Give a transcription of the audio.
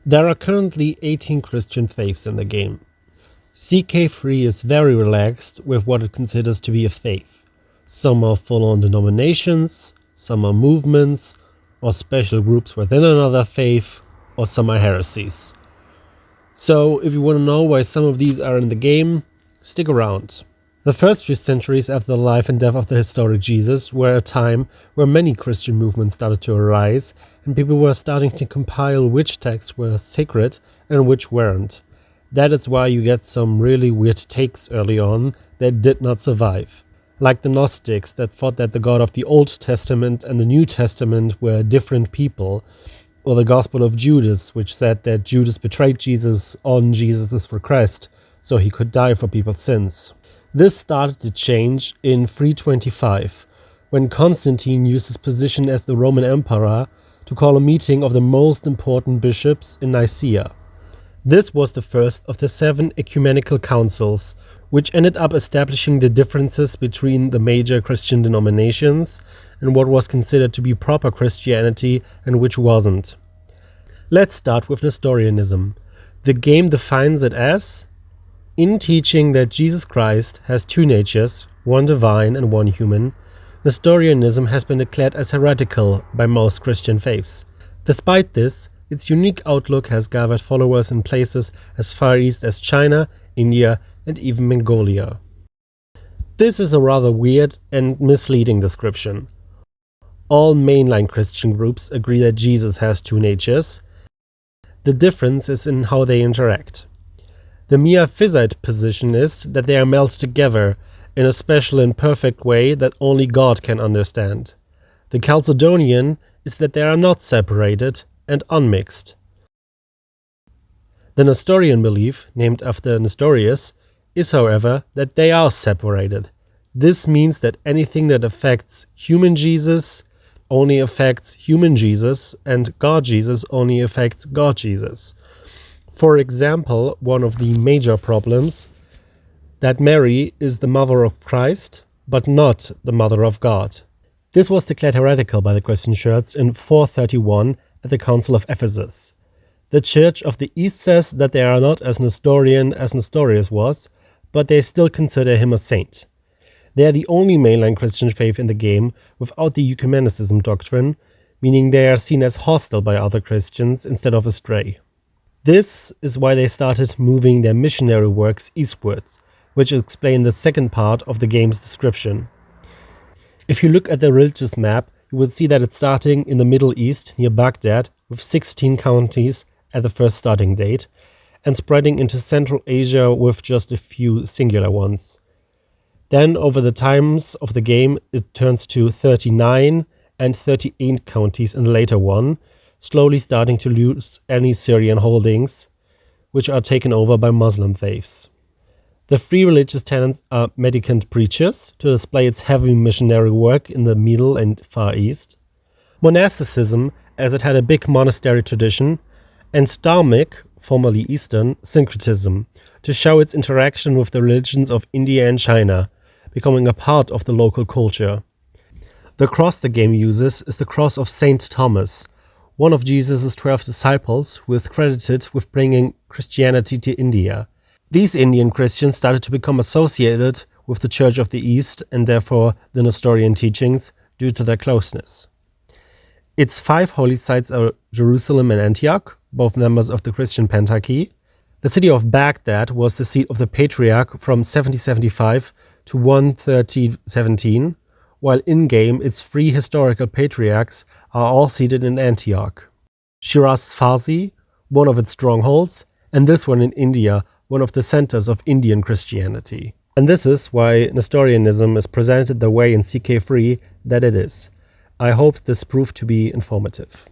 There are currently 18 Christian faiths in the game. CK3 is very relaxed with what it considers to be a faith. Some are full-on denominations, some are movements, or special groups within another faith, or some are heresies. So if you want to know why some of these are in the game, stick around. The first few centuries after the life and death of the historic Jesus were a time where many Christian movements started to arise, and people were starting to compile which texts were sacred and which weren't. That is why you get some really weird takes early on that did not survive. Like the Gnostics that thought that the God of the Old Testament and the New Testament were different people, or the Gospel of Judas, which said that Judas betrayed Jesus on Jesus for Christ, so he could die for people's sins. This started to change in 325, when Constantine used his position as the Roman Emperor to call a meeting of the most important bishops in Nicaea. This was the first of the 7 ecumenical councils, which ended up establishing the differences between the major Christian denominations and what was considered to be proper Christianity and which wasn't. Let's start with Nestorianism. The game defines it as in teaching that Jesus Christ has 2 natures, one divine and one human. Nestorianism has been declared as heretical by most Christian faiths. Despite this, its unique outlook has gathered followers in places as far east as China, India, and even Mongolia. This is a rather weird and misleading description. All mainline Christian groups agree that Jesus has 2 natures. The difference is in how they interact. The Miaphysite position is that they are melded together in a special and perfect way that only God can understand. The Chalcedonian is that they are not separated and unmixed. The Nestorian belief, named after Nestorius, is however that they are separated. This means that anything that affects human Jesus only affects human Jesus, and God Jesus only affects God Jesus. For example, one of the major problems that Mary is the mother of Christ, but not the mother of God. This was declared heretical by the Christian Church in 431 at the Council of Ephesus. The Church of the East says that they are not as Nestorian as Nestorius was, but they still consider him a saint. They are the only mainline Christian faith in the game without the ecumenicism doctrine, meaning they are seen as hostile by other Christians instead of astray. This is why they started moving their missionary works eastwards, which explain the second part of the game's description. If you look at the religious map, you will see that it's starting in the Middle East near Baghdad with 16 counties at the first starting date, and spreading into Central Asia with just a few singular ones. Then over the times of the game it turns to 39 and 38 counties in the later one, slowly starting to lose any Syrian holdings, which are taken over by Muslim faiths. The 3 religious tenets are mendicant preachers, to display its heavy missionary work in the Middle and Far East, monasticism, as it had a big monastery tradition, and Dharmic, formerly Eastern, syncretism, to show its interaction with the religions of India and China, becoming a part of the local culture. The cross the game uses is the cross of Saint Thomas, one of Jesus' 12 disciples who is credited with bringing Christianity to India. These Indian Christians started to become associated with the Church of the East and therefore the Nestorian teachings due to their closeness. Its 5 holy sites are Jerusalem and Antioch, both members of the Christian Pentarchy. The city of Baghdad was the seat of the Patriarch from 7075 to 13017, while in-game its 3 historical patriarchs are all seated in Antioch. Shiraz Farsi, one of its strongholds, and this one in India, one of the centers of Indian Christianity. And this is why Nestorianism is presented the way in CK3 that it is. I hope this proved to be informative.